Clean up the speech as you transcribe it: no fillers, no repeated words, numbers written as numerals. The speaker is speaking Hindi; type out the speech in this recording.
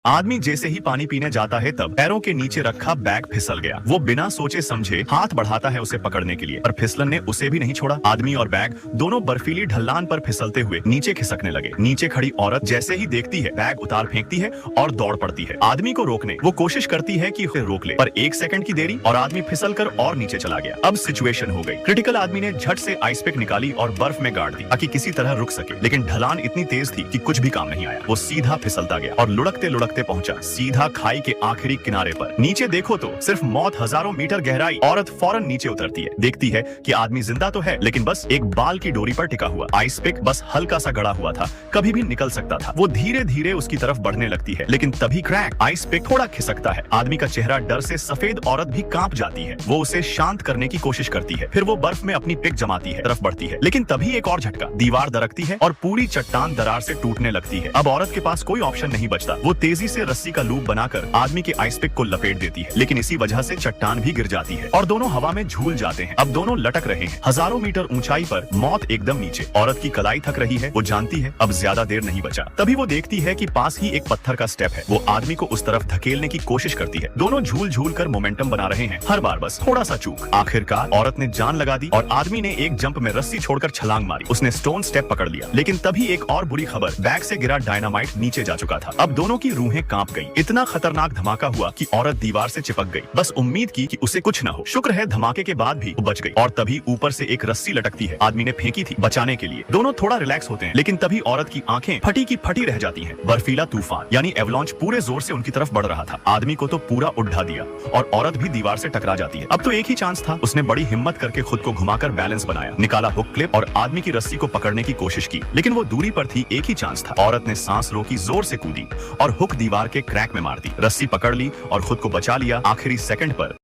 आदमी जैसे ही पानी पीने जाता है तब पैरों के नीचे रखा बैग फिसल गया। वो बिना सोचे समझे हाथ बढ़ाता है उसे पकड़ने के लिए, पर फिसलन ने उसे भी नहीं छोड़ा। आदमी और बैग दोनों बर्फीली ढलान पर फिसलते हुए नीचे खिसकने लगे। नीचे खड़ी औरत जैसे ही देखती है, बैग उतार फेंकती है और दौड़ पड़ती है आदमी को रोकने। वो कोशिश करती है कि उसे रोक ले, पर 1 सेकंड की देरी और आदमी फिसल कर और नीचे चला गया। अब सिचुएशन हो गई क्रिटिकल। आदमी ने झट से आइस पिक निकाली और बर्फ में गाड़ दी ताकि किसी तरह रुक सके, लेकिन ढलान इतनी तेज थी कि कुछ भी काम नहीं आया। वो सीधा फिसलता गया और लुढ़कते लुढ़कते पहुंचा सीधा खाई के आखिरी किनारे पर। नीचे देखो तो सिर्फ मौत, हजारों मीटर गहराई। औरत फौरन नीचे उतरती है, देखती है कि आदमी जिंदा तो है, लेकिन बस एक बाल की डोरी पर टिका हुआ। आइस पिक बस हल्का सा गड़ा हुआ था, कभी भी निकल सकता था। वो धीरे धीरे उसकी तरफ बढ़ने लगती है, लेकिन तभी क्रैक, आइस पिक थोड़ा खिसकता है। आदमी का चेहरा डर से सफेद, औरत भी कांप जाती है। वो उसे शांत करने की कोशिश करती है, फिर वो बर्फ में अपनी पिक जमाती है, तरफ बढ़ती है, लेकिन तभी एक और झटका, दीवार दरकती है और पूरी चट्टान दरार से टूटने लगती है। अब औरत के पास कोई ऑप्शन नहीं बचता। वो तेजी से रस्सी का लूप बनाकर आदमी के आइस पिक को लपेट देती है, लेकिन इसी वजह से चट्टान भी गिर जाती है और दोनों हवा में झूल जाते हैं। अब दोनों लटक रहे हैं हजारों मीटर ऊंचाई पर, मौत एकदम नीचे। औरत की कलाई थक रही है, वो जानती है अब ज्यादा देर नहीं बचा। तभी वो देखती है कि पास ही एक पत्थर का स्टेप है। वो आदमी को उस तरफ धकेलने की कोशिश करती है। दोनों झूल झूल कर मोमेंटम बना रहे हैं, हर बार बस थोड़ा सा चूक। आखिरकार औरत ने जान लगा दी और आदमी ने एक जंप में रस्सी छोड़कर छलांग मारी। उसने स्टोन स्टेप पकड़ लिया, लेकिन तभी एक और बुरी खबर, बैग से गिरा डायनामाइट नीचे जा चुका था। अब दोनों की रूहें कांप गई। इतना खतरनाक धमाका हुआ कि औरत दीवार से चिपक गई। बस उम्मीद की कि उसे कुछ न हो। शुक्र है धमाके के बाद भी वो बच गई। और तभी ऊपर से एक रस्सी लटकती है, आदमी ने फेंकी थी बचाने के लिए। दोनों थोड़ा रिलैक्स होते हैं, लेकिन तभी औरत की आंखें फटी की फटी रह जाती हैं। बर्फीला तूफान यानी एवलांच पूरे जोर से उनकी तरफ बढ़ रहा था। आदमी को तो पूरा उड़ा दिया और औरत भी दीवार से टकरा जाती है। अब तो एक ही चांस था। उसने बड़ी हिम्मत करके खुद को घुमाकर बैलेंस बनाया, निकाला हुक क्लिप और आदमी की रस्सी को पकड़ने की कोशिश की, लेकिन वो दूरी पर थी। एक ही चांस था। औरत ने सांस रोकी, जोर से कूदी और हुक दीवार के क्रैक में मार दी। रस्सी पकड़ ली और खुद को बचा लिया आखिरी सेकंड पर।